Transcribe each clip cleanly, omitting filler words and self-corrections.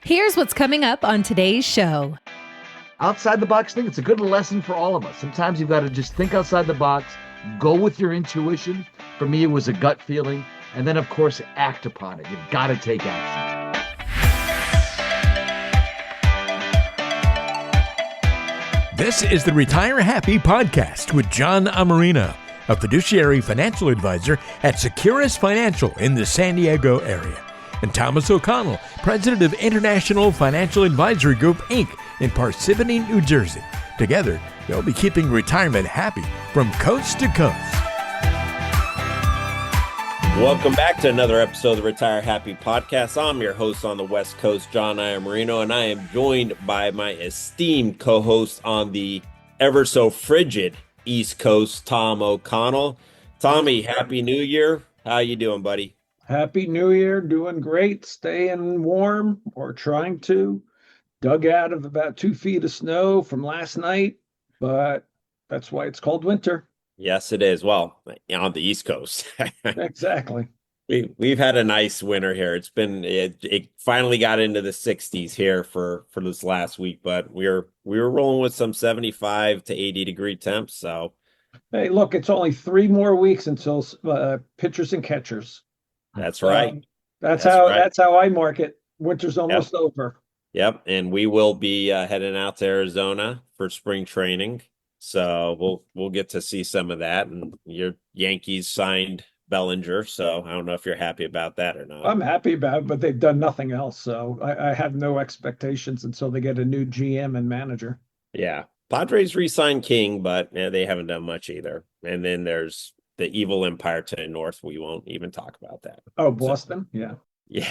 Here's what's coming up on today's show. Outside the box thing, it's a good lesson for all of us. Sometimes you've got to just think outside the box, go with your intuition. For me, it was a gut feeling. And then, of course, act upon it. You've got to take action. This is the Retire Happy podcast with John Amarino, a fiduciary financial advisor at Securus Financial in the San Diego area, and Thomas O'Connell, president of International Financial Advisory Group, Inc. in Parsippany, New Jersey. Together, they'll be keeping retirement happy from coast to coast. Welcome back to another episode of the Retire Happy podcast. I'm your host on the West Coast, John Marino, and I am joined by my esteemed co-host on the ever so frigid East Coast, Tom O'Connell. Tommy, Happy New Year. How you doing, buddy? Happy New Year. Doing great. Staying warm or trying to. Dug out of about 2 feet of snow from last night, but that's why it's called winter. Yes, it is. Well, on the East Coast. Exactly. We've had a nice winter here. It finally got into the 60s here for this last week, but we were rolling with some 75 to 80 degree temps. So, hey, look, it's only 3 more weeks until pitchers and catchers. That's right. That's how I mark it. Winter's almost over. Yep, and we will be heading out to Arizona for spring training. So we'll get to see some of that. And your Yankees signed Bellinger, so I don't know if you're happy about that or not. I'm happy about it, but they've done nothing else. So I have no expectations until they get a new GM and manager. Yeah. Padres re-signed King, but they haven't done much either. And then there's the evil empire to the north. We won't even talk about that. Oh, Boston? So, yeah.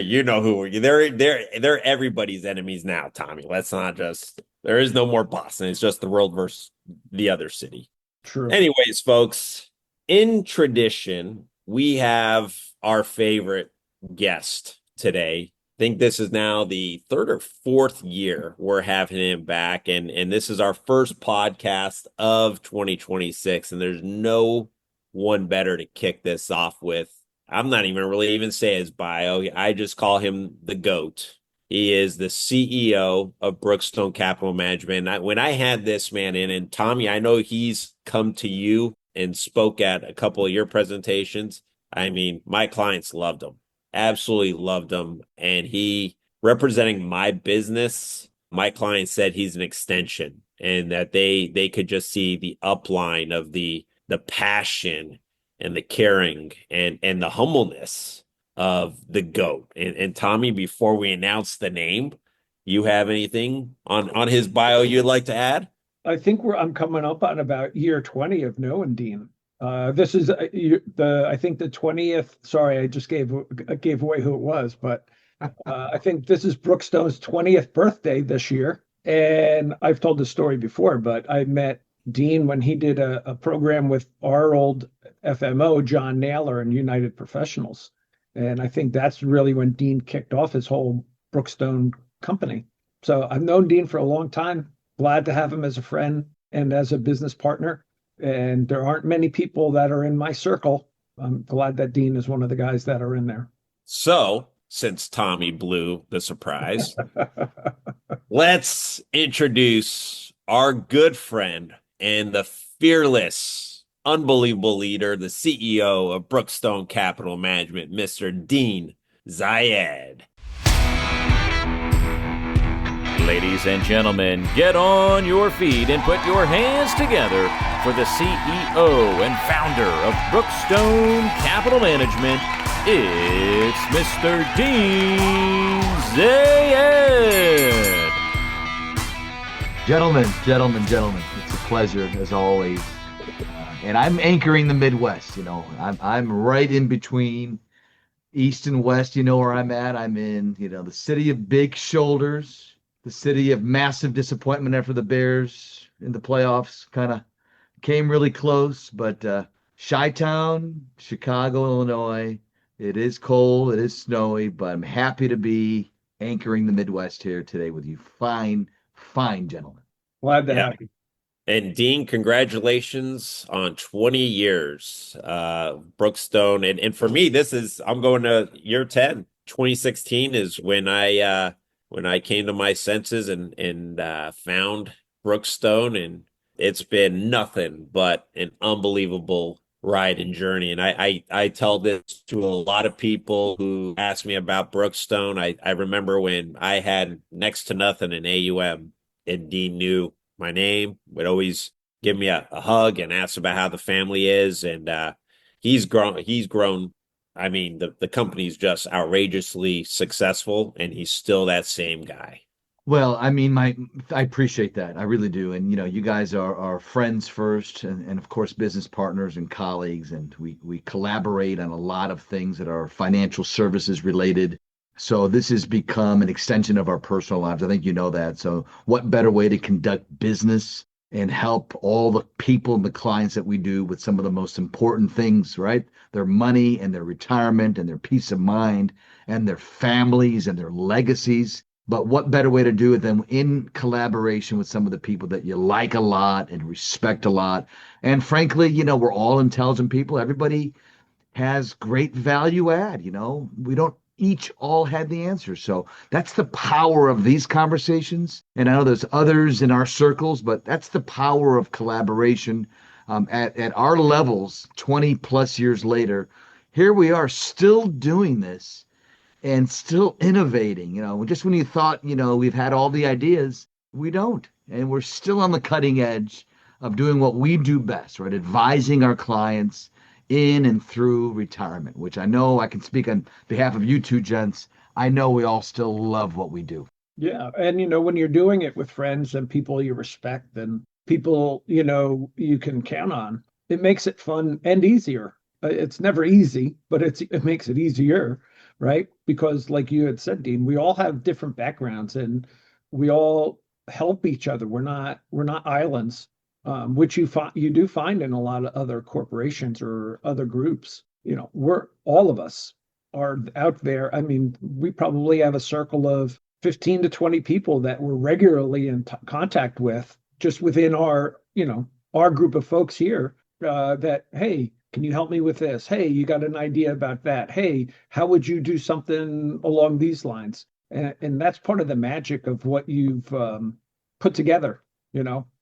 You know who they're everybody's enemies now, Tommy. Let's not just there is no more Boston. It's just the world versus the other city. True. Anyways, folks, in tradition, we have our favorite guest today. I think this is now the 3rd or 4th year we're having him back, and this is our first podcast of 2026, and there's no one better to kick this off with. I'm not even really even say his bio. I just call him the GOAT. He is the CEO of Brookstone Capital Management. When I had this man in, and Tommy, I know he's come to you and spoke at a couple of your presentations. I mean, my clients loved him, absolutely loved him. And he, representing my business, my clients said he's an extension and that they could just see the upline of the passion and the caring and the humbleness of the GOAT. And Tommy, before we announce the name, you have anything on his bio you'd like to add? I think I'm coming up on about year 20 of knowing Dean. This is I think the 20th. Sorry, I just gave away who it was, but I think this is Brookstone's 20th birthday this year. And I've told the story before, but I met Dean when he did a program with our old FMO, John Naylor, and United Professionals. And I think that's really when Dean kicked off his whole Brookstone company. So I've known Dean for a long time. Glad to have him as a friend and as a business partner. And there aren't many people that are in my circle. I'm glad that Dean is one of the guys that are in there. So, since Tommy blew the surprise, let's introduce our good friend and the fearless, unbelievable leader, the CEO of Brookstone Capital Management, Mr. Dean Zayed. Ladies and gentlemen, get on your feet and put your hands together for the CEO and founder of Brookstone Capital Management. It's Mr. Dean Zayed. Gentlemen, it's a pleasure as always. And I'm anchoring the Midwest, I'm right in between East and West. You know where I'm at. I'm in, the city of big shoulders, the city of massive disappointment after the Bears in the playoffs kind of came really close. But Chi-Town, Chicago, Illinois, it is cold, it is snowy, but I'm happy to be anchoring the Midwest here today with you. Fine gentlemen. Glad to have you. And Dean, congratulations on 20 years, Brookstone. And for me, I'm going to year 10 2016 is when I came to my senses and found Brookstone, and it's been nothing but an unbelievable ride and journey. And I tell this to a lot of people who ask me about Brookstone. I remember when I had next to nothing in AUM, and Dean knew my name, would always give me a hug and ask about how the family is. And he's grown. I mean, the company's just outrageously successful, and he's still that same guy. Well, I appreciate that. I really do. And you guys are friends first, and of course business partners and colleagues, and we collaborate on a lot of things that are financial services related. So this has become an extension of our personal lives. I think you know that. So what better way to conduct business and help all the people and the clients that we do with some of the most important things, right? Their money and their retirement and their peace of mind and their families and their legacies. But what better way to do it than in collaboration with some of the people that you like a lot and respect a lot? And frankly, we're all intelligent people. Everybody has great value add. We don't each all have the answers. So that's the power of these conversations. And I know there's others in our circles, but that's the power of collaboration. At our levels, 20 plus years later, here we are still doing this and still innovating. Just when you thought, we've had all the ideas, we don't. And we're still on the cutting edge of doing what we do best, right? Advising our clients in and through retirement, which I know I can speak on behalf of you two gents. I know we all still love what we do. Yeah. And, when you're doing it with friends and people you respect and people, you can count on, it makes it fun and easier. It's never easy, but it makes it easier, right? Because like you had said, Dean, we all have different backgrounds and we all help each other. We're not islands, which you do find in a lot of other corporations or other groups. We're all of us are out there. I mean, we probably have a circle of 15 to 20 people that we're regularly in contact with, just within our group of folks here. That, hey, can you help me with this? Hey, you got an idea about that? Hey, how would you do something along these lines? And that's part of the magic of what you've put together.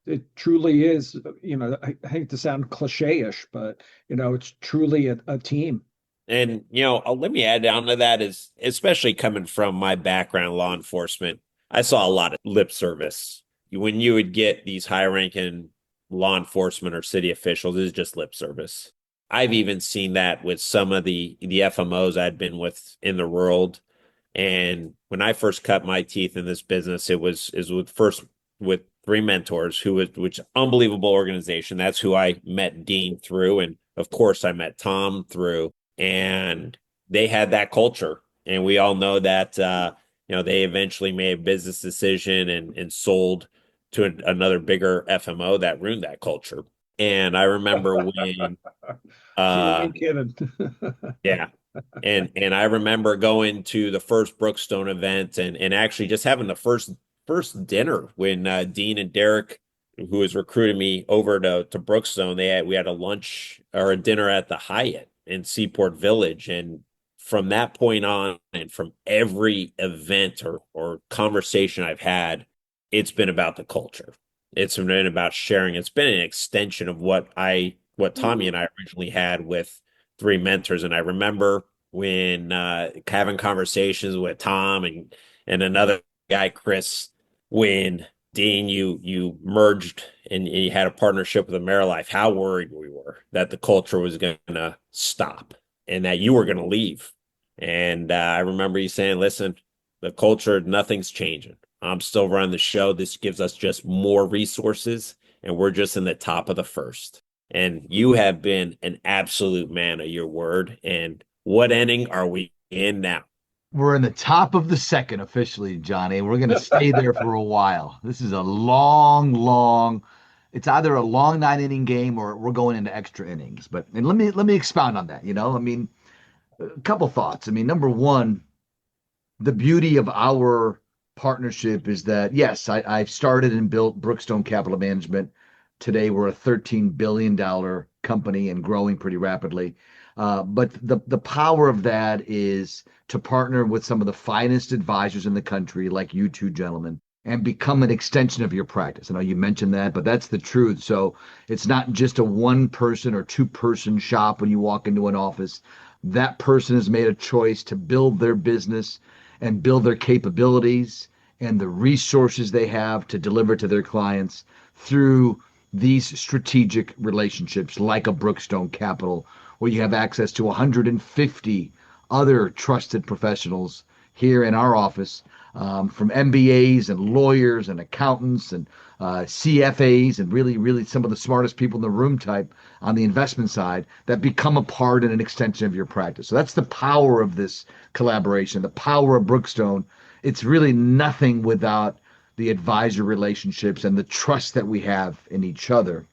It truly is, I hate to sound cliche-ish, but, it's truly a team. And, let me add on to that is, especially coming from my background, law enforcement, I saw a lot of lip service. When you would get these high-ranking law enforcement or city officials, it's just lip service. I've even seen that with some of the FMOs I'd been with in the world. And when I first cut my teeth in this business, it was with Three Mentors, which unbelievable organization. That's who I met Dean through. And of course I met Tom through, and they had that culture. And we all know that, they eventually made a business decision and sold to another bigger FMO that ruined that culture. And I remember when, Kidding. yeah. And I remember going to the first Brookstone event and actually just having the first dinner when Dean and Derek, who was recruiting me over to Brookstone, we had a lunch or a dinner at the Hyatt in Seaport Village. And from that point on, and from every event or conversation I've had, it's been about the culture. It's been about sharing. It's been an extension of what Tommy and I originally had with Three Mentors. And I remember when having conversations with Tom and another guy, Chris, when Dean, you merged and you had a partnership with AmeriLife, how worried we were that the culture was going to stop and that you were going to leave. And I remember you saying, listen, the culture, nothing's changing. I'm still running the show. This gives us just more resources, and we're just in the top of the first. And you have been an absolute man of your word. And what inning are we in now? We're in the top of the second officially, Johnny. We're going to stay there for a while. This is a long, it's either a long 9-inning game or we're going into extra innings. And let me expound on that. A couple thoughts. Number one, the beauty of our partnership is that, yes, I've started and built Brookstone Capital Management. Today, we're a $13 billion company and growing pretty rapidly. But the power of that is to partner with some of the finest advisors in the country, like you two gentlemen, and become an extension of your practice. I know you mentioned that, but that's the truth. So it's not just a one person or two person shop when you walk into an office. That person has made a choice to build their business and build their capabilities and the resources they have to deliver to their clients through these strategic relationships like a Brookstone Capital, where you have access to 150 other trusted professionals here in our office, from MBAs and lawyers and accountants and CFAs and really some of the smartest people in the room type on the investment side that become a part and an extension of your practice. So that's the power of this collaboration, the power of Brookstone. It's really nothing without the advisor relationships and the trust that we have in each other.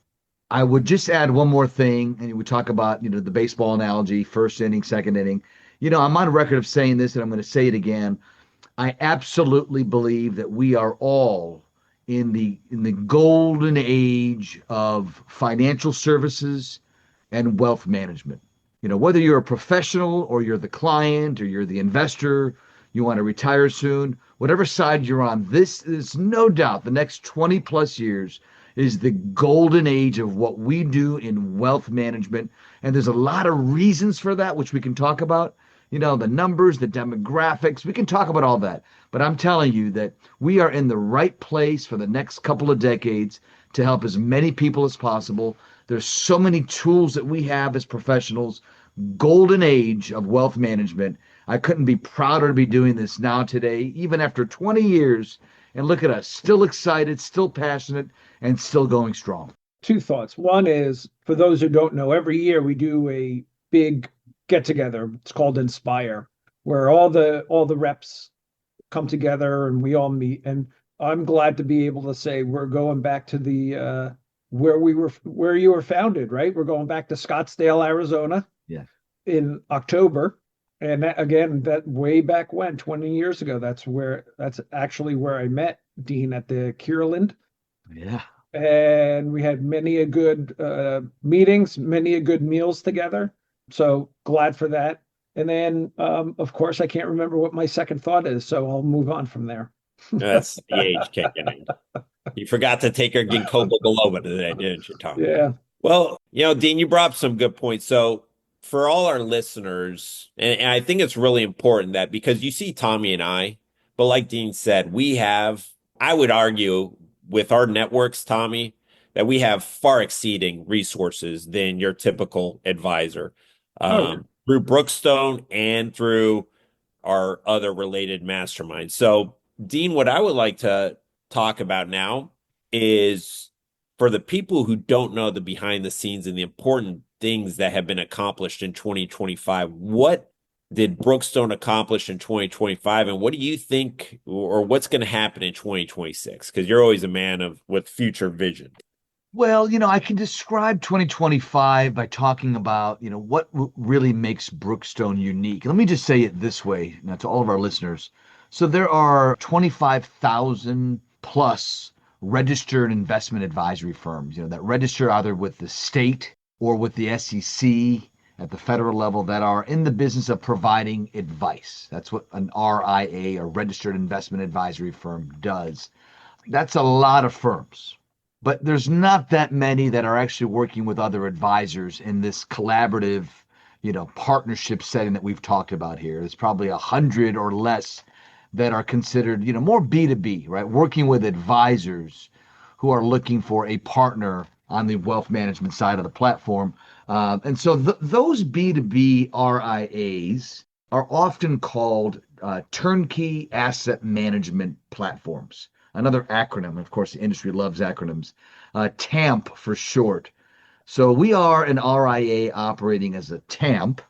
I would just add one more thing, and we talk about, the baseball analogy, first inning, second inning. I'm on record of saying this, and I'm going to say it again. I absolutely believe that we are all in the golden age of financial services and wealth management. Whether you're a professional or you're the client or you're the investor, you want to retire soon, whatever side you're on, this is no doubt the next 20 plus years is the golden age of what we do in wealth management. And there's a lot of reasons for that, which we can talk about. The numbers, the demographics, we can talk about all that. But I'm telling you that we are in the right place for the next couple of decades to help as many people as possible. There's so many tools that we have as professionals, golden age of wealth management. I couldn't be prouder to be doing this now today, even after 20 years. And look at us, still excited, still passionate, and still going strong. Two thoughts. One is, for those who don't know, every year we do a big get together. It's called Inspire, where all the reps come together and we all meet. And I'm glad to be able to say we're going back to the where you were founded, right? We're going back to Scottsdale, Arizona, Yeah, in October. And that way back when, 20 years ago, that's actually where I met Dean, at the Kierland. yeah. And we had many a good meetings, many a good meals together. So glad for that. And then, of course, I can't remember what my second thought is, so I'll move on from there. That's the age kicking in. You forgot to take her ginkgo biloba today, didn't you, Tom? Yeah. Well, Dean, you brought up some good points. So for all our listeners, and I think it's really important that, because you see Tommy and I, but like Dean said, we have, I would argue, with our networks, Tommy, that we have far exceeding resources than your typical advisor. Through Brookstone and through our other related masterminds. So, Dean, what I would like to talk about now is, for the people who don't know the behind the scenes and the important things that have been accomplished in 2025, what did Brookstone accomplish in 2025, and what do you think, or what's going to happen in 2026? Because you're always a man with future vision. Well, I can describe 2025 by talking about, what really makes Brookstone unique. Let me just say it this way now to all of our listeners. So there are 25,000 plus registered investment advisory firms, that register either with the state or with the SEC at the federal level, that are in the business of providing advice. That's what an RIA, a registered investment advisory firm, does. That's a lot of firms. But there's not that many that are actually working with other advisors in this collaborative, partnership setting that we've talked about here. There's probably 100 or less that are considered, more B2B, right? Working with advisors who are looking for a partner on the wealth management side of the platform. And so those B2B RIAs are often called turnkey asset management platforms. Another acronym, of course, the industry loves acronyms, TAMP for short. So we are an RIA operating as a TAMP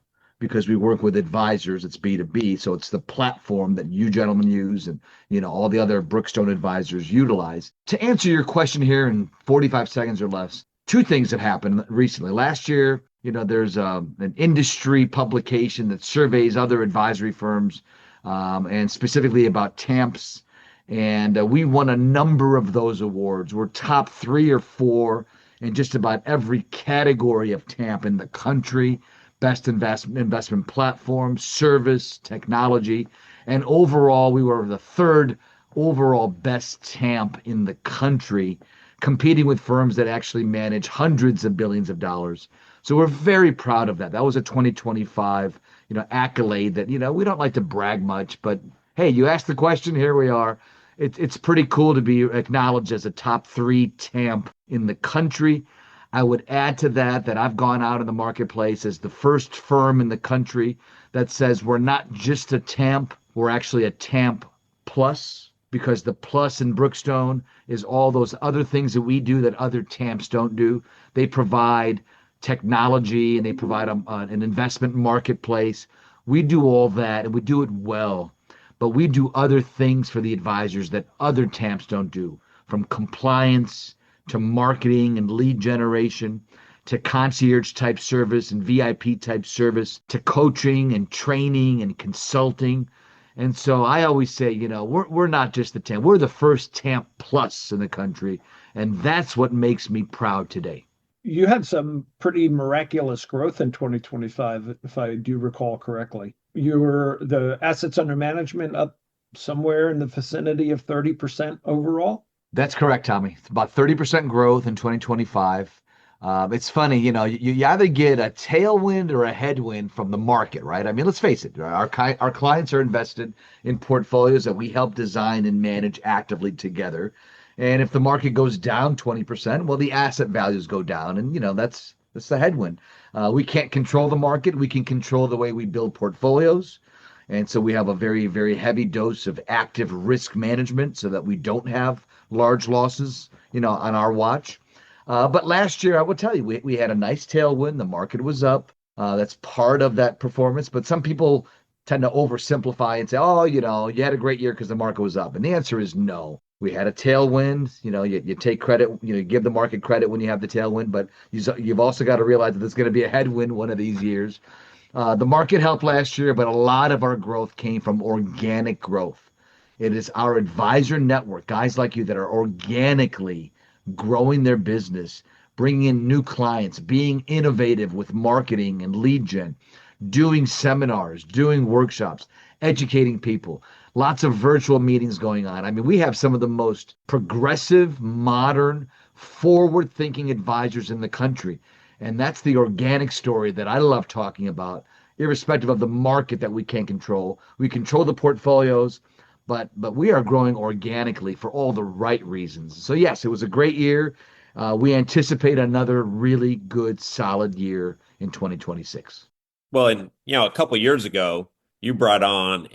because we work with advisors. It's B2B, so it's the platform that you gentlemen use and all the other Brookstone advisors utilize. To answer your question here in 45 seconds or less, two things have happened recently. Last year, there's an industry publication that surveys other advisory firms and specifically about TAMPs. And we won a number of those awards. We're top 3 or 4 in just about every category of TAMP in the country. best investment platform, service, technology, and overall, we were the third overall best TAMP in the country, competing with firms that actually manage hundreds of billions of dollars. So we're very proud of that. That was a 2025, accolade that, we don't like to brag much, but hey, you asked the question, here we are. It's pretty cool to be acknowledged as a top 3 TAMP in the country. I would add to that I've gone out in the marketplace as the first firm in the country that says we're not just a TAMP, we're actually a TAMP plus, because the plus in Brookstone is all those other things that we do that other TAMPs don't do. They provide technology and they provide an investment marketplace. We do all that and we do it well, but we do other things for the advisors that other TAMPs don't do, from compliance to marketing and lead generation, to concierge type service and VIP type service, to coaching and training and consulting. And so I always say, we're not just the TAMP, we're the first TAMP plus in the country. And that's what makes me proud today. You had some pretty miraculous growth in 2025, if I do recall correctly. The assets under management up somewhere in the vicinity of 30% overall. That's correct, Tommy. It's about 30% growth in 2025. It's funny, you either get a tailwind or a headwind from the market, right? I mean, let's face it, our clients are invested in portfolios that we help design and manage actively together. And if the market goes down 20%, well, the asset values go down. And, that's the headwind. We can't control the market. We can control the way we build portfolios. And so we have a very, very heavy dose of active risk management so that we don't have large losses, on our watch. But last year, I will tell you, we had a nice tailwind. The market was up. That's part of that performance. But some people tend to oversimplify and say, oh, you had a great year because the market was up. And the answer is no. We had a tailwind. You take credit, you give the market credit when you have the tailwind, but you've also got to realize that there's going to be a headwind one of these years. The market helped last year, but a lot of our growth came from organic growth. It is our advisor network, guys like you that are organically growing their business, bringing in new clients, being innovative with marketing and lead gen, doing seminars, doing workshops, educating people, lots of virtual meetings going on. I mean, we have some of the most progressive, modern, forward-thinking advisors in the country. And that's the organic story that I love talking about, irrespective of the market that we can't control. We control the portfolios, but we are growing organically for all the right reasons. So yes, it was a great year. We anticipate another really good, solid year in 2026. Well, and a couple of years ago, you brought on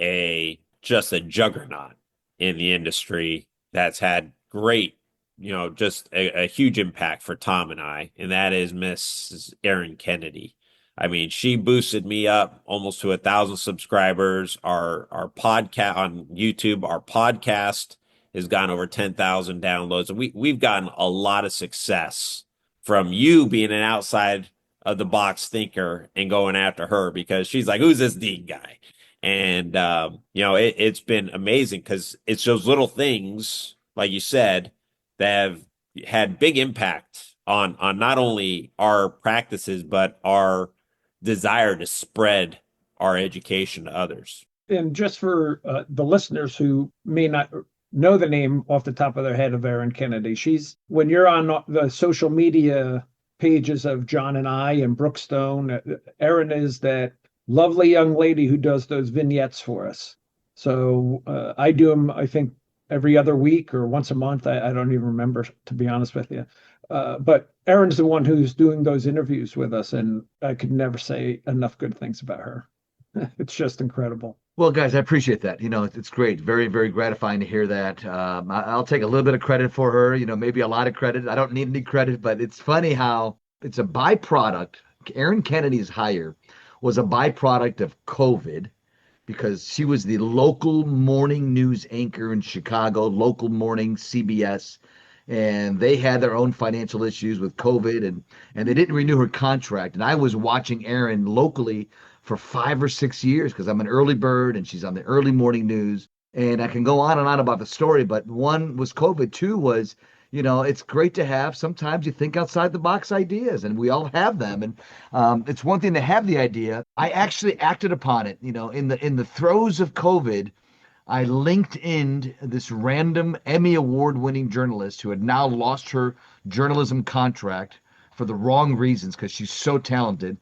just a juggernaut in the industry that's had great, just a huge impact for Tom and I, and that is Miss Erin Kennedy. I mean, she boosted me up almost to 1,000 subscribers. Our podcast on YouTube, our podcast has gotten over 10,000 downloads. And we've gotten a lot of success from you being an outside of the box thinker and going after her, because she's like, who's this Dean guy? And, it's been amazing because it's those little things, like you said, that have had big impact on not only our practices, but our desire to spread our education to others. And just for the listeners who may not know the name off the top of their head of Erin Kennedy, when you're on the social media pages of John and I and Brookstone, Erin is that lovely young lady who does those vignettes for us. So I do them, I think, every other week or once a month. I don't even remember, to be honest with you. But Erin's the one who's doing those interviews with us, and I could never say enough good things about her. It's just incredible. Well, guys, I appreciate that. It's great. Very, very gratifying to hear that. I'll take a little bit of credit for her, maybe a lot of credit. I don't need any credit, but it's funny how it's a byproduct. Erin Kennedy's hire was a byproduct of COVID, because she was the local morning news anchor in Chicago, local morning CBS, and they had their own financial issues with COVID, and they didn't renew her contract. And I was watching Erin locally for 5 or 6 years because I'm an early bird and she's on the early morning news. And I can go on and on about the story, but one was COVID. Two was, it's great to have. Sometimes you think outside the box ideas, and we all have them. And it's one thing to have the idea. I actually acted upon it. In the throes of COVID, I LinkedIn'd this random Emmy award-winning journalist who had now lost her journalism contract for the wrong reasons because she's so talented.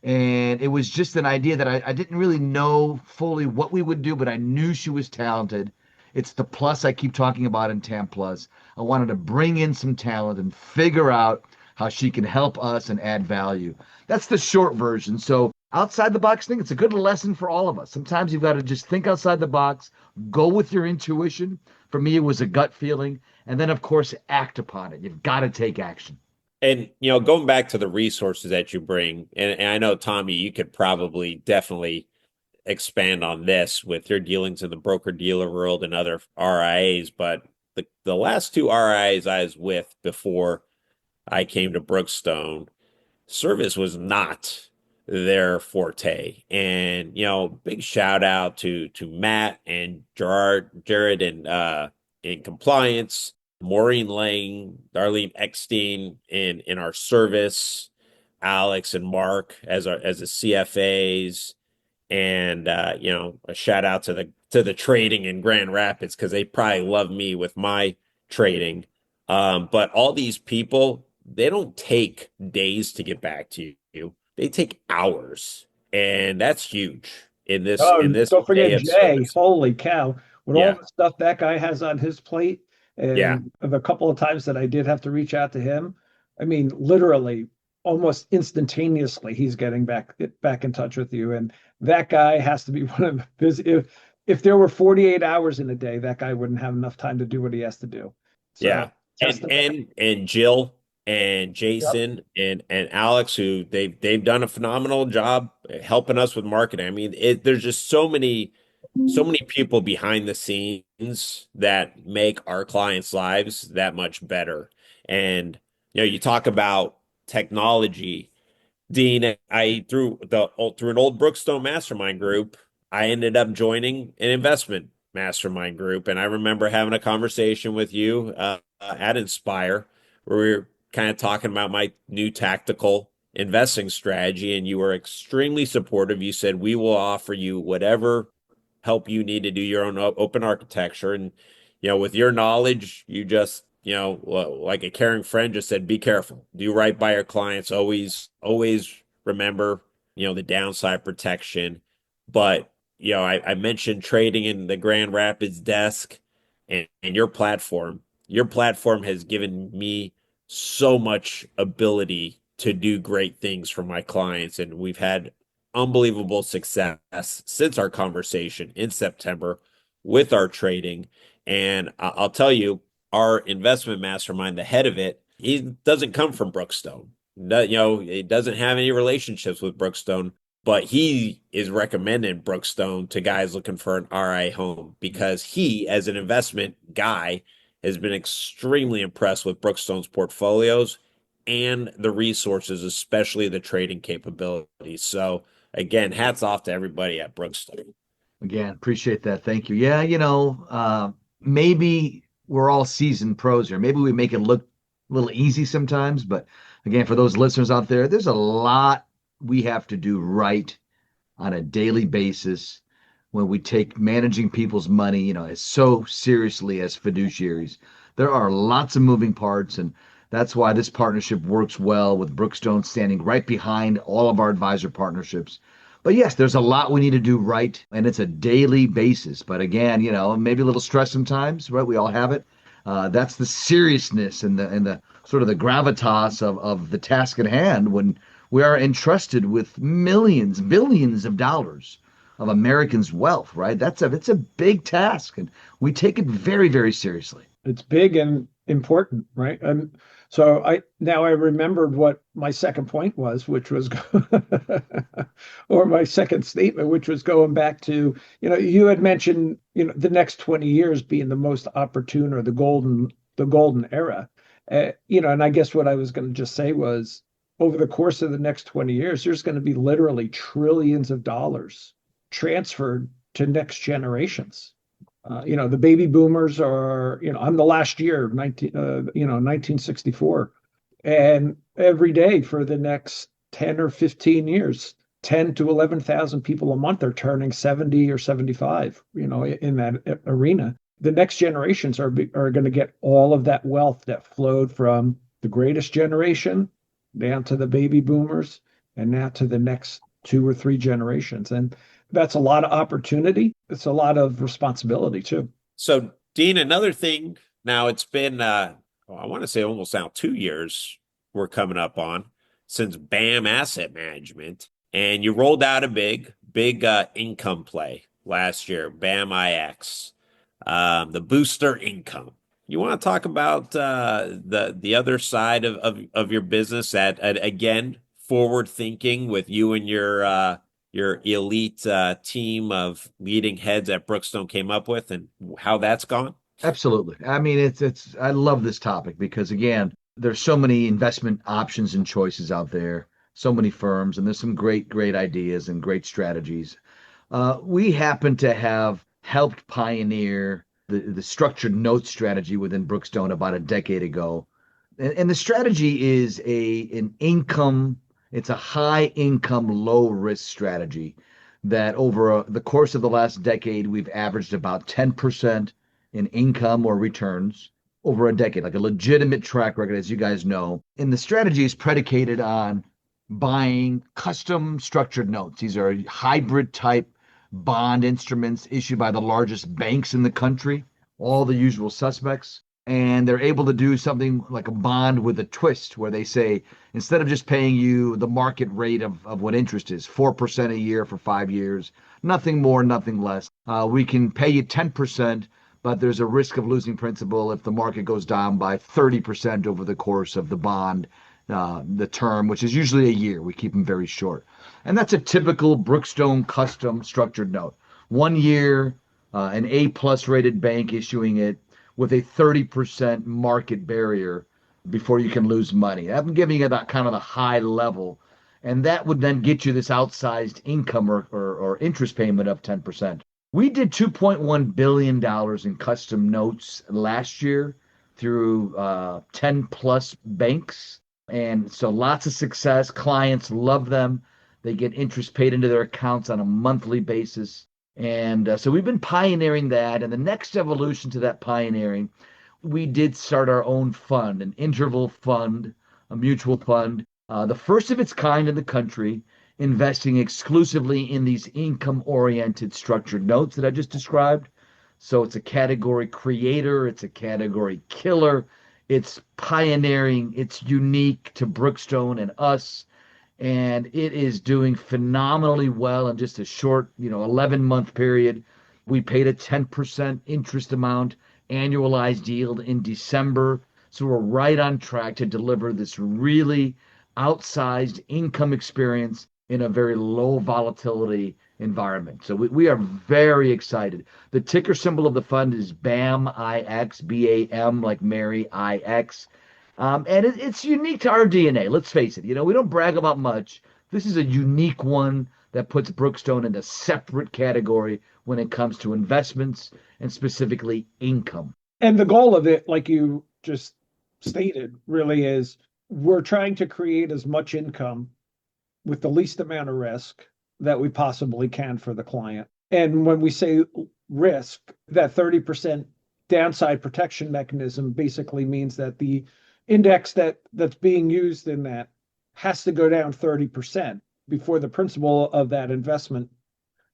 And it was just an idea that I didn't really know fully what we would do, but I knew she was talented. It's the plus I keep talking about in TAM Plus. I wanted to bring in some talent and figure out how she can help us and add value. That's the short version. So outside the box thing, it's a good lesson for all of us. Sometimes you've got to just think outside the box, go with your intuition. For me, it was a gut feeling. And then, of course, act upon it. You've got to take action. And, going back to the resources that you bring, and I know, Tommy, you could probably definitely expand on this with your dealings in the broker-dealer world and other RIAs, but the last two RIAs I was with before I came to Brookstone, service was not their forte. And, big shout out to Matt and Jared in compliance, Maureen Lang, Darlene Eckstein in our service, Alex and Mark as the CFAs, and a shout out to the trading in Grand Rapids because they probably love me with my trading. But all these people, they don't take days to get back to you. They take hours, and that's huge in this Oh, don't day forget of Jay. service. Holy cow. With all Yeah, the stuff that guy has on his plate, yeah. and the couple of times that I did have to reach out to him, I mean, literally almost instantaneously, he's getting back in touch with you. And that guy has to be one of the busy. If there were 48 hours in a day, that guy wouldn't have enough time to do what he has to do. So, Yeah. And Jill and yep. Jason and Alex, who they've done a phenomenal job helping us with marketing. I mean, there's just so many people behind the scenes that make our clients' lives that much better. And you talk about technology. Dean, I through an old Brookstone mastermind group, I ended up joining an investment mastermind group, and I remember having a conversation with you at Inspire where we were kind of talking about my new tactical investing strategy, and you were extremely supportive. You said we will offer you whatever help you need to do your own open architecture, and with your knowledge, you just like a caring friend just said, be careful, do right by your clients, always remember the downside protection. But I mentioned trading in the Grand Rapids desk, and your platform has given me so much ability to do great things for my clients, and we've had unbelievable success since our conversation in September with our trading. And I'll tell you, our investment mastermind, the head of it, he doesn't come from Brookstone. He doesn't have any relationships with Brookstone, but he is recommending Brookstone to guys looking for an RI home because he, as an investment guy, has been extremely impressed with Brookstone's portfolios and the resources, especially the trading capabilities. So again, hats off to everybody at Brookstone. Again, appreciate that. Thank you. Yeah, maybe we're all seasoned pros here. Maybe we make it look a little easy sometimes, but again, for those listeners out there, there's a lot we have to do right on a daily basis when we take managing people's money, as so seriously as fiduciaries. There are lots of moving parts, and that's why this partnership works well with Brookstone standing right behind all of our advisor partnerships. But yes, there's a lot we need to do right, and it's a daily basis. But again, maybe a little stress sometimes, right? We all have it. That's the seriousness and the sort of the gravitas of the task at hand when we are entrusted with millions, billions of dollars of Americans' wealth, right? It's a big task, and we take it very, very seriously. It's big and important, right? And so I remembered what my second point was, which was, or my second statement, which was going back to, you had mentioned, the next 20 years being the most opportune or the golden era. And I guess what I was going to just say was over the course of the next 20 years, there's going to be literally trillions of dollars transferred to next generations. The baby boomers are, I'm the last year, 1964. And every day for the next 10 or 15 years, 10 to 11,000 people a month are turning 70 or 75, in that arena. The next generations are going to get all of that wealth that flowed from the greatest generation down to the baby boomers and now to the next two or three generations. And that's a lot of opportunity. It's a lot of responsibility too. So, Dean, another thing, now it's been, I want to say almost now 2 years we're coming up on since BAM Asset Management. And you rolled out a big income play last year, BAM IX, the booster income. You want to talk about the other side of your business at again, forward thinking with you and your elite team of leading heads at Brookstone came up with, and how that's gone? Absolutely. I mean, I love this topic because again, there's so many investment options and choices out there, so many firms, and there's some great ideas and great strategies. We happen to have helped pioneer the structured note strategy within Brookstone about a decade ago. And the strategy is it's a high income, low risk strategy that over the course of the last decade, we've averaged about 10% in income or returns over a decade, like a legitimate track record, as you guys know. And the strategy is predicated on buying custom structured notes. These are hybrid type bond instruments issued by the largest banks in the country, all the usual suspects. And they're able to do something like a bond with a twist where they say, instead of just paying you the market rate of what interest is, 4% a year for 5 years, nothing more, nothing less, we can pay you 10%, but there's a risk of losing principal if the market goes down by 30% over the course of the bond, the term, which is usually a year. We keep them very short. And that's a typical Brookstone custom structured note. 1 year, an A+ rated bank issuing it with a 30% market barrier before you can lose money. I'm giving you that kind of the high level. And that would then get you this outsized income or interest payment of 10%. We did $2.1 billion in custom notes last year through 10+ banks. And so lots of success. Clients love them. They get interest paid into their accounts on a monthly basis. And so we've been pioneering that. And the next evolution to that pioneering, we did start our own fund, an interval fund, a mutual fund, the first of its kind in the country, investing exclusively in these income-oriented structured notes that I just described. So it's a category creator, it's a category killer, it's pioneering, it's unique to Brookstone and us. And it is doing phenomenally well in just a short, 11-month period. We paid a 10% interest amount, annualized yield in December. So we're right on track to deliver this really outsized income experience in a very low volatility environment. So we are very excited. The ticker symbol of the fund is BAM IX, BAM like Mary IX. And it's unique to our DNA. Let's face it. We don't brag about much. This is a unique one that puts Brookstone in a separate category when it comes to investments and specifically income. And the goal of it, like you just stated, really is we're trying to create as much income with the least amount of risk that we possibly can for the client. And when we say risk, that 30% downside protection mechanism basically means that the index that's being used in that has to go down 30% before the principal of that investment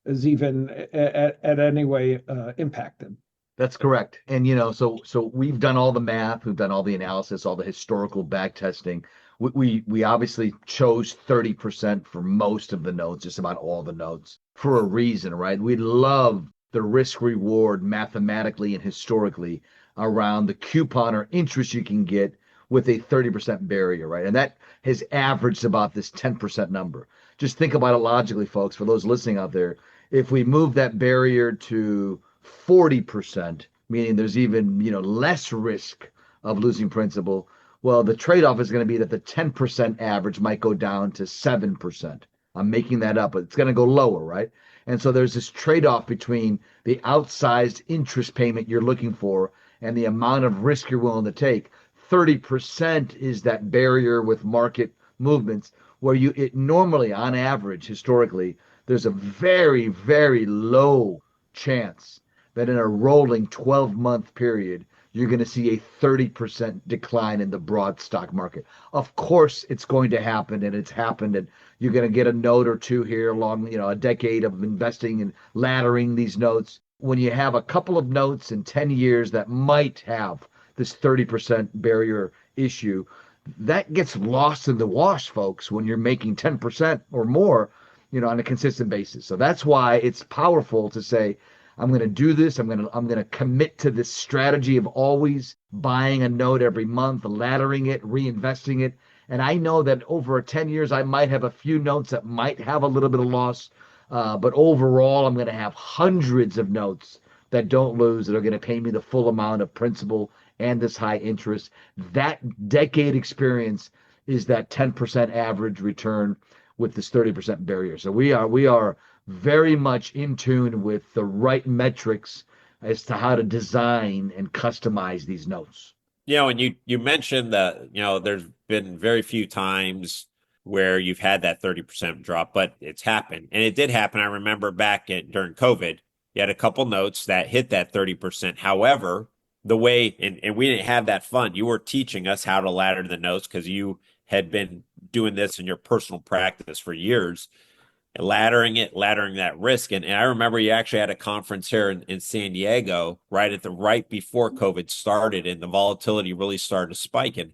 is even at any way impacted. That's correct. And so we've done all the math, we've done all the analysis, all the historical back testing. We obviously chose 30% for most of the notes, just about all the notes, for a reason, right? We love the risk reward mathematically and historically around the coupon or interest you can get with a 30% barrier, right? And that has averaged about this 10% number. Just think about it logically, folks, for those listening out there. If we move that barrier to 40%, meaning there's even, less risk of losing principal, well, the trade-off is going to be that the 10% average might go down to 7%. I'm making that up, but it's going to go lower, right? And so there's this trade-off between the outsized interest payment you're looking for and the amount of risk you're willing to take. 30% is that barrier with market movements where it normally, on average, historically, there's a very, very low chance that in a rolling 12-month period, you're going to see a 30% decline in the broad stock market. Of course, it's going to happen, and it's happened, and you're going to get a note or two here along, a decade of investing and laddering these notes. When you have a couple of notes in 10 years that might have this 30% barrier issue, that gets lost in the wash, folks, when you're making 10% or more, on a consistent basis. So that's why it's powerful to say, I'm going to do this. I'm going to commit to this strategy of always buying a note every month, laddering it, reinvesting it. And I know that over 10 years, I might have a few notes that might have a little bit of loss. But overall, I'm going to have hundreds of notes that don't lose, that are going to pay me the full amount of principal and this high interest. That decade experience is that 10% average return with this 30% barrier. So we are very much in tune with the right metrics as to how to design and customize these notes. And you mentioned that, there's been very few times where you've had that 30% drop, but it's happened. And it did happen. I remember back during COVID, you had a couple notes that hit that 30%. However, the way, and we didn't have that fund, you were teaching us how to ladder the notes because you had been doing this in your personal practice for years, laddering that risk. And I remember you actually had a conference here in San Diego right before COVID started, and the volatility really started to spike. And,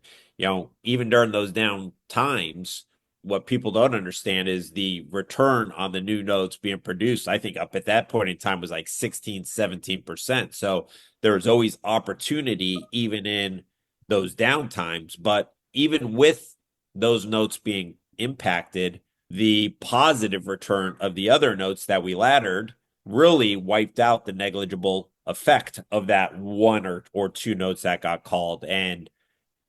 even during those down times, what people don't understand is the return on the new notes being produced, I think up at that point in time was like 16, 17%. So there was always opportunity even in those down times. But even with those notes being impacted, the positive return of the other notes that we laddered really wiped out the negligible effect of that one or two notes that got called. And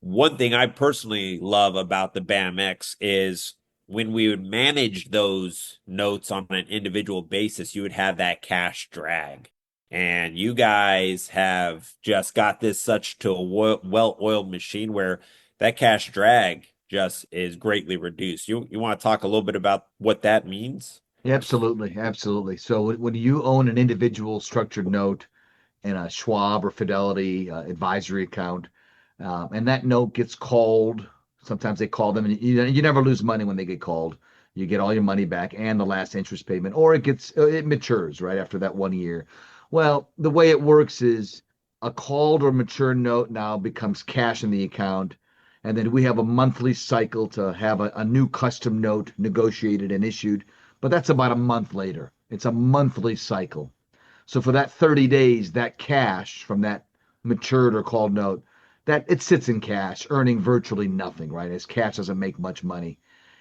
one thing I personally love about the BAMX is when we would manage those notes on an individual basis, you would have that cash drag. And you guys have just got this such to a well-oiled machine where that cash drag just is greatly reduced. You want to talk a little bit about what that means? Absolutely. Absolutely. So when you own an individual structured note in a Schwab or Fidelity advisory account, and that note gets called, sometimes they call them, and you never lose money when they get called. You get all your money back and the last interest payment, or it matures right after that 1 year. Well, the way it works is a called or mature note now becomes cash in the account. And then we have a monthly cycle to have a new custom note negotiated and issued. But that's about a month later. It's a monthly cycle. So for that 30 days, that cash from that matured or called note, that it sits in cash, earning virtually nothing, right? As cash doesn't make much money.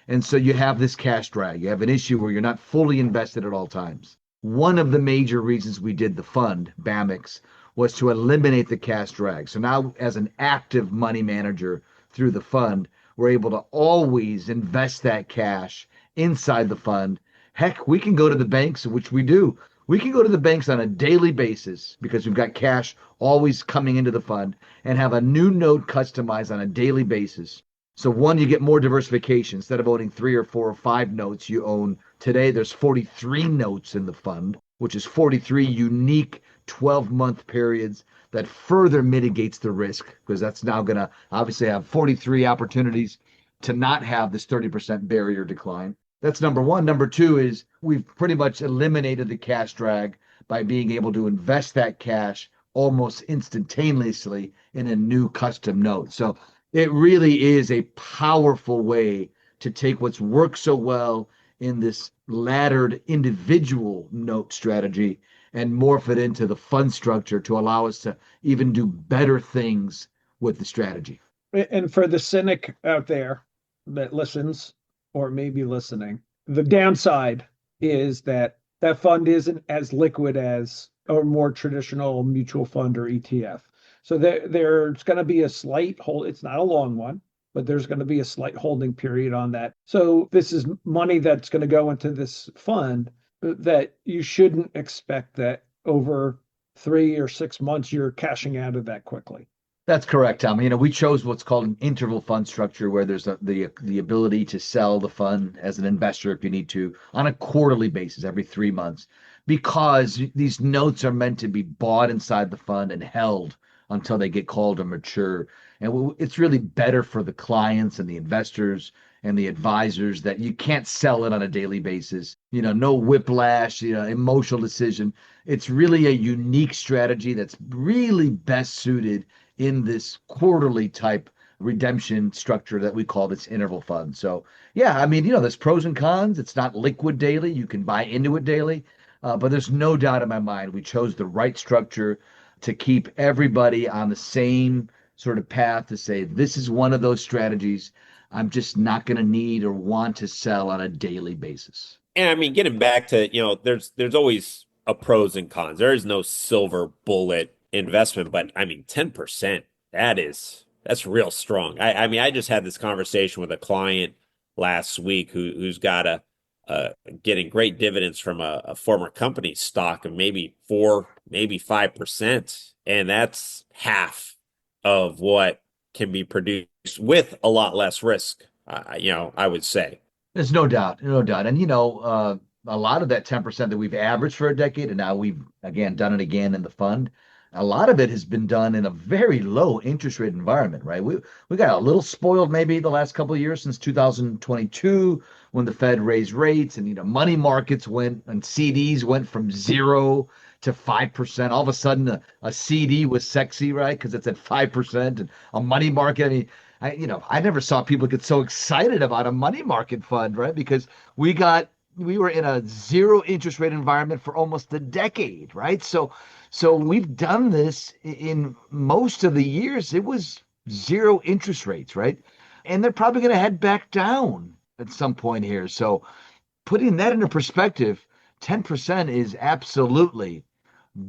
And so you have this cash drag. You have an issue where you're not fully invested at all times. One of the major reasons we did the fund, BAMX, was to eliminate the cash drag. So now as an active money manager through the fund, we're able to always invest that cash inside the fund. Heck, we can go to the banks, which we do. We can go to the banks on a daily basis because we've got cash always coming into the fund and have a new note customized on a daily basis. So one, you get more diversification. Instead of owning 3 or 4 or 5 notes, you own today, there's 43 notes in the fund, which is 43 unique 12-month periods that further mitigates the risk because that's now going to obviously have 43 opportunities to not have this 30% barrier decline. That's number one. Number two is we've pretty much eliminated the cash drag by being able to invest that cash almost instantaneously in a new custom note. So it really is a powerful way to take what's worked so well in this laddered individual note strategy and morph it into the fund structure to allow us to even do better things with the strategy. And for the cynic out there that listens or maybe listening, the downside is that that fund isn't as liquid as a more traditional mutual fund or ETF. So there's going to be a slight hold. It's not a long one, but there's going to be a slight holding period on that. So this is money that's going to go into this fund that you shouldn't expect that over 3 or 6 months you're cashing out of that quickly. That's correct, Tom. We chose what's called an interval fund structure where there's the ability to sell the fund as an investor if you need to on a quarterly basis every 3 months, because these notes are meant to be bought inside the fund and held until they get called to mature. And it's really better for the clients and the investors and the advisors that you can't sell it on a daily basis. No whiplash, emotional decision. It's really a unique strategy that's really best suited in this quarterly type redemption structure that we call this interval fund. So, yeah, there's pros and cons. It's not liquid daily. You can buy into it daily. But there's no doubt in my mind we chose the right structure to keep everybody on the same sort of path to say, this is one of those strategies I'm just not going to need or want to sell on a daily basis. And I mean, getting back to, there's always a pros and cons. There is no silver bullet investment, but I mean, 10%, that's real strong. I just had this conversation with a client last week who's got getting great dividends from a former company stock of maybe 4, maybe 5. And that's half of what can be produced with a lot less risk, I would say. There's no doubt, no doubt. And, a lot of that 10% that we've averaged for a decade, and now we've, again, done it again in the fund, a lot of it has been done in a very low interest rate environment, right? We got a little spoiled maybe the last couple of years since 2022 when the Fed raised rates and, money markets went and CDs went from 0 to 5%. All of a sudden, a CD was sexy, right? Because it's at 5%, and a money market. I never saw people get so excited about a money market fund, right? Because we were in a zero interest rate environment for almost a decade, right? So we've done this in most of the years. It was zero interest rates, right? And they're probably going to head back down at some point here. So putting that into perspective, 10% is absolutely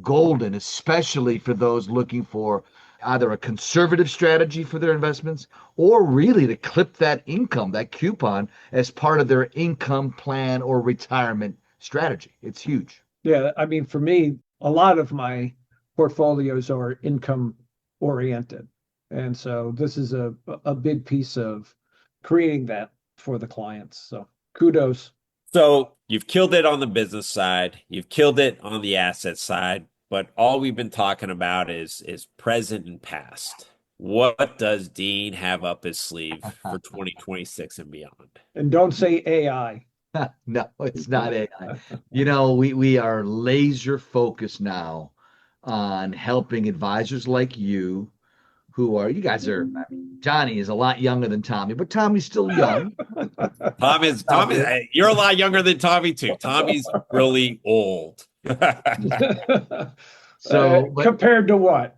golden, especially for those looking for either a conservative strategy for their investments or really to clip that income, that coupon, as part of their income plan or retirement strategy. It's huge. Yeah, for me, a lot of my portfolios are income oriented. And so this is a big piece of creating that for the clients. So kudos. So you've killed it on the business side. You've killed it on the asset side. But all we've been talking about is present and past. What does Dean have up his sleeve for 2026 and beyond? And don't say AI. No, it's not AI. We are laser focused now on helping advisors like you Johnny is a lot younger than Tommy, but Tommy's still young. You're a lot younger than Tommy too. Tommy's really old. So compared to what?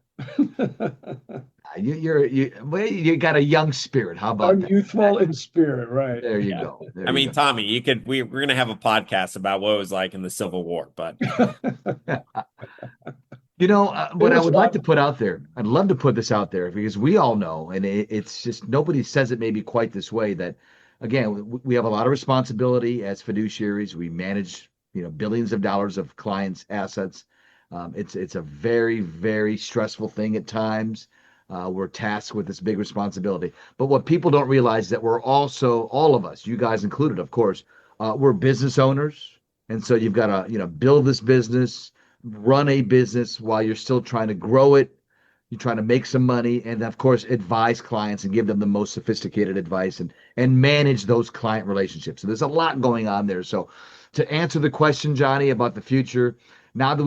You got a young spirit. How about that? Youthful in spirit, right? There you go. Tommy, we're gonna have a podcast about what it was like in the Civil War, but what I would like to put out there, I'd love to put this out there because we all know, and it's just nobody says it maybe quite this way, that again, we have a lot of responsibility as fiduciaries. We manage, billions of dollars of clients' assets. It's a very, very stressful thing at times. We're tasked with this big responsibility. But what people don't realize is that we're also, all of us, you guys included, of course, we're business owners. And so you've got to, build this business, run a business while you're still trying to grow it. You're trying to make some money and, of course, advise clients and give them the most sophisticated advice and manage those client relationships. So there's a lot going on there. So to answer the question, Johnny, about the future, now that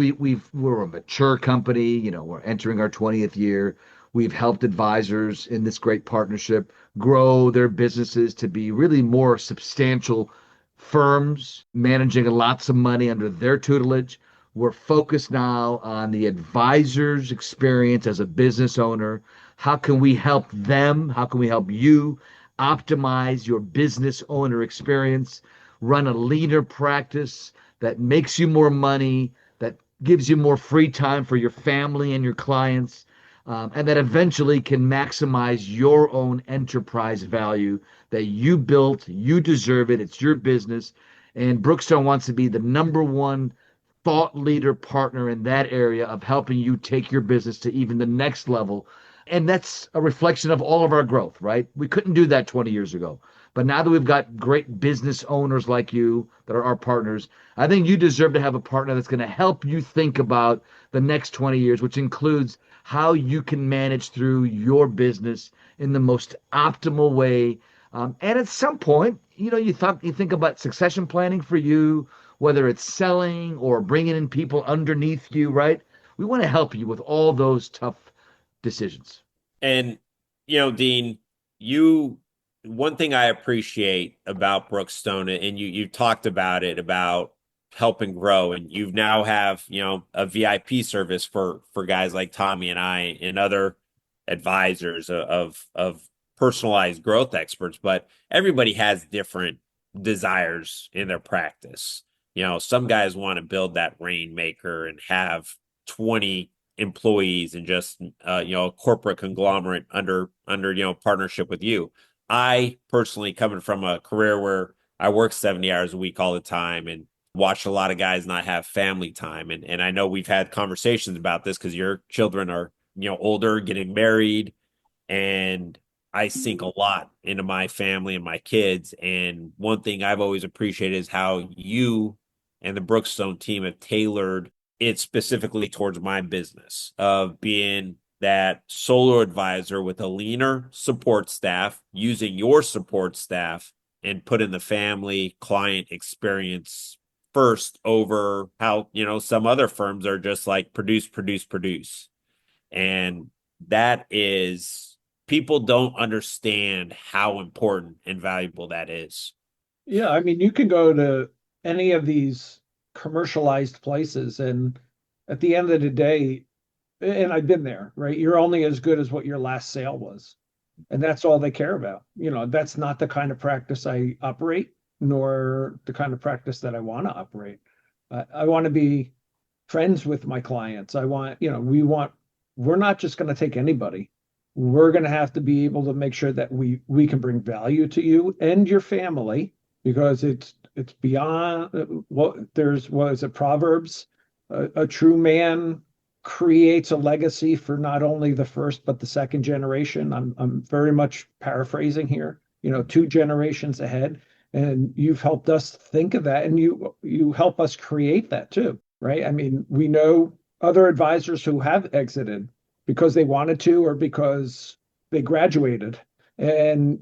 we're a mature company, we're entering our 20th year. We've helped advisors in this great partnership grow their businesses to be really more substantial firms, managing lots of money under their tutelage. We're focused now on the advisor's experience as a business owner. How can we help them? How can we help you optimize your business owner experience, run a leaner practice that makes you more money, that gives you more free time for your family and your clients, and that eventually can maximize your own enterprise value that you built. You deserve it. It's your business. And Brookstone wants to be the number one thought leader partner in that area of helping you take your business to even the next level. And that's a reflection of all of our growth, right? We couldn't do that 20 years ago. But now that we've got great business owners like you that are our partners, I think you deserve to have a partner that's going to help you think about the next 20 years, which includes how you can manage through your business in the most optimal way. And at some point, you think about succession planning for you, whether it's selling or bringing in people underneath you, right? We want to help you with all those tough decisions. And, Dean, you one thing I appreciate about Brookstone, and you talked about it, about helping grow, and you now have, a VIP service for guys like Tommy and I and other advisors of personalized growth experts, but everybody has different desires in their practice. Some guys want to build that rainmaker and have 20 employees and just a corporate conglomerate under partnership with you. I personally, coming from a career where I work 70 hours a week all the time and watch a lot of guys not have family time, and I know we've had conversations about this because your children are older, getting married, and I sink a lot into my family and my kids. And one thing I've always appreciated is how you and the Brookstone team have tailored it specifically towards my business of being that solo advisor with a leaner support staff, using your support staff and putting the family client experience first over how, some other firms are just like produce, produce, produce. And that is, people don't understand how important and valuable that is. Yeah, I mean, you can go to any of these commercialized places, and at the end of the day, and I've been there, right? You're only as good as what your last sale was. And that's all they care about. That's not the kind of practice I operate, nor the kind of practice that I want to operate. I want to be friends with my clients. We're not just going to take anybody. We're going to have to be able to make sure that we can bring value to you and your family, because it's beyond what is it, Proverbs? A true man creates a legacy for not only the first but the second generation. I'm very much paraphrasing here. 2 generations ahead, and you've helped us think of that, and you help us create that too, right? I mean, we know other advisors who have exited because they wanted to or because they graduated. And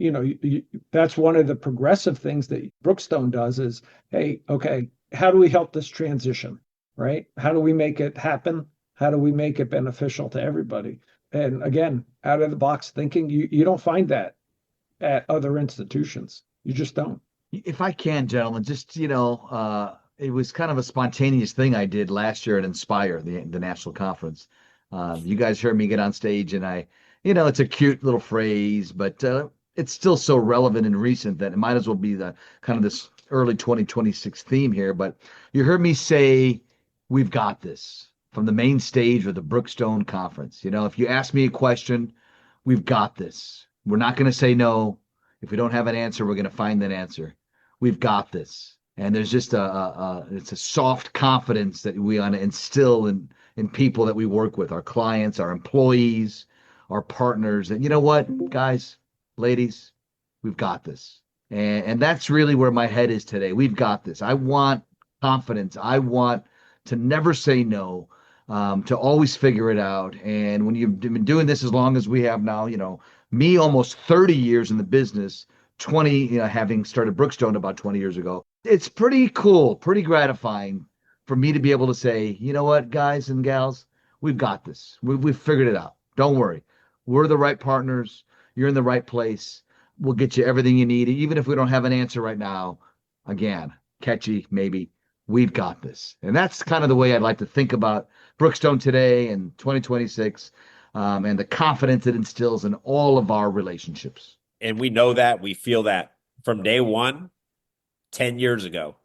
that's one of the progressive things that Brookstone does is, hey, okay, how do we help this transition, right? How do we make it happen? How do we make it beneficial to everybody? And again, out of the box thinking, you don't find that at other institutions. You just don't. If I can, gentlemen, just, it was kind of a spontaneous thing I did last year at Inspire, the national conference. You guys heard me get on stage, and it's a cute little phrase, but it's still so relevant and recent that it might as well be the kind of this early 2026 theme here. But you heard me say, we've got this, from the main stage of the Brookstone conference. If you ask me a question, we've got this. We're not going to say no. If we don't have an answer, we're going to find that answer. We've got this. And there's just it's a soft confidence that we want to instill in people that we work with, our clients, our employees, our partners. And you know what, guys, ladies, we've got this. And that's really where my head is today. We've got this. I want confidence. I want to never say no, to always figure it out. And when you've been doing this as long as we have now, me almost 30 years in the business, 20, having started Brookstone about 20 years ago, it's pretty cool, pretty gratifying for me to be able to say, you know what, guys and gals, we've got this. We've figured it out. Don't worry. We're the right partners. You're in the right place. We'll get you everything you need. Even if we don't have an answer right now, again, catchy, maybe, we've got this. And that's kind of the way I'd like to think about Brookstone today and 2026, and the confidence it instills in all of our relationships. And we know that, we feel that from day one, 10 years ago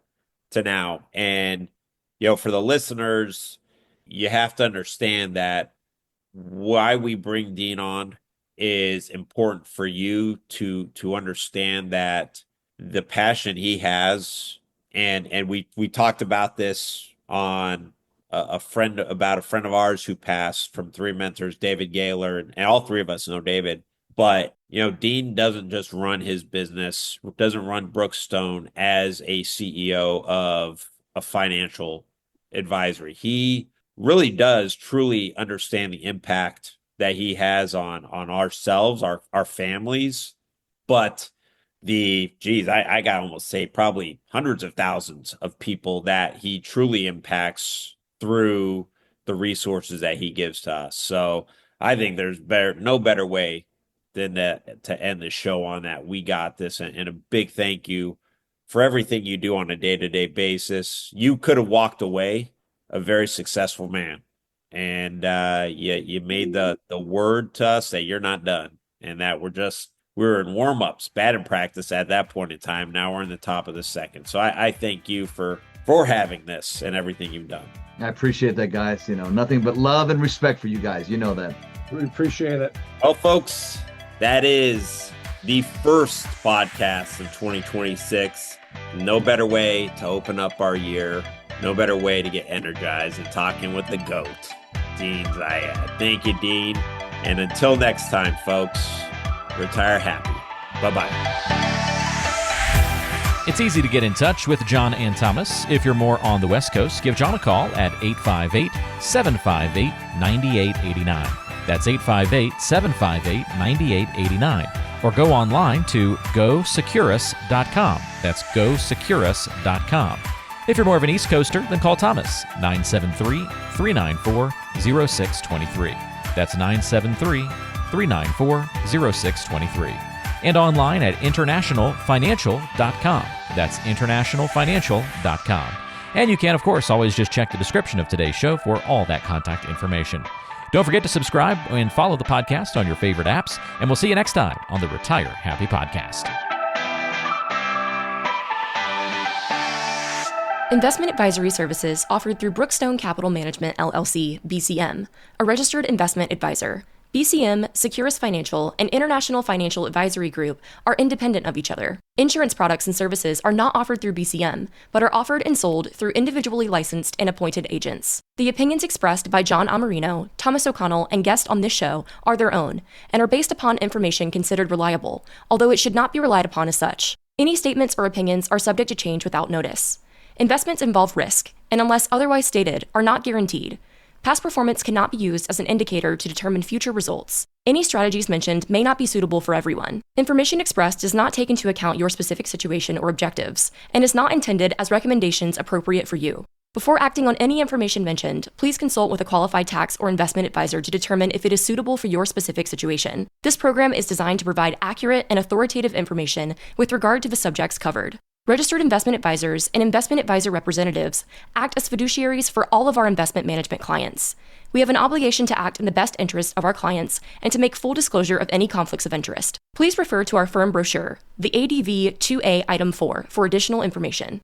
to now. And, for the listeners, you have to understand that why we bring Dean on is important for you to understand that the passion he has And we talked about this on a friend of ours who passed from Three Mentors, David Gaylor, and all three of us know David. But Dean doesn't just run his business, doesn't run Brookstone as a CEO of a financial advisory. He really does truly understand the impact that he has on ourselves, our families, but I gotta almost say probably hundreds of thousands of people that he truly impacts through the resources that he gives to us. So I think there's no better way than that to end the show on that. We got this, and a big thank you for everything you do on a day-to-day basis. You could have walked away a very successful man, and you made the word to us that you're not done, and that we're in warm-ups, batting practice at that point in time. Now we're in the top of the second. So I thank you for having this and everything you've done. I appreciate that, guys. Nothing but love and respect for you guys. You know that. We appreciate it. Well, folks, that is the first podcast of 2026. No better way to open up our year. No better way to get energized than talking with the GOAT, Dean Zayed. Thank you, Dean. And until next time, folks, retire happy. Bye-bye. It's easy to get in touch with John and Thomas. If you're more on the West Coast, give John a call at 858-758-9889. That's 858-758-9889. Or go online to GoSecurus.com. That's GoSecurus.com. If you're more of an East Coaster, then call Thomas, 973-394-0623. That's 973-394-0623. And online at internationalfinancial.com. That's internationalfinancial.com. And you can, of course, always just check the description of today's show for all that contact information. Don't forget to subscribe and follow the podcast on your favorite apps, and we'll see you next time on the Retire Happy Podcast. Investment advisory services offered through Brookstone Capital Management, LLC, BCM, a registered investment advisor. BCM, Securus Financial, and International Financial Advisory Group are independent of each other. Insurance products and services are not offered through BCM, but are offered and sold through individually licensed and appointed agents. The opinions expressed by John Amarino, Thomas O'Connell, and guests on this show are their own, and are based upon information considered reliable, although it should not be relied upon as such. Any statements or opinions are subject to change without notice. Investments involve risk, and unless otherwise stated, are not guaranteed. Past performance cannot be used as an indicator to determine future results. Any strategies mentioned may not be suitable for everyone. Information expressed does not take into account your specific situation or objectives, and is not intended as recommendations appropriate for you. Before acting on any information mentioned, please consult with a qualified tax or investment advisor to determine if it is suitable for your specific situation. This program is designed to provide accurate and authoritative information with regard to the subjects covered. Registered investment advisors and investment advisor representatives act as fiduciaries for all of our investment management clients. We have an obligation to act in the best interest of our clients and to make full disclosure of any conflicts of interest. Please refer to our firm brochure, the ADV 2A Item 4, for additional information.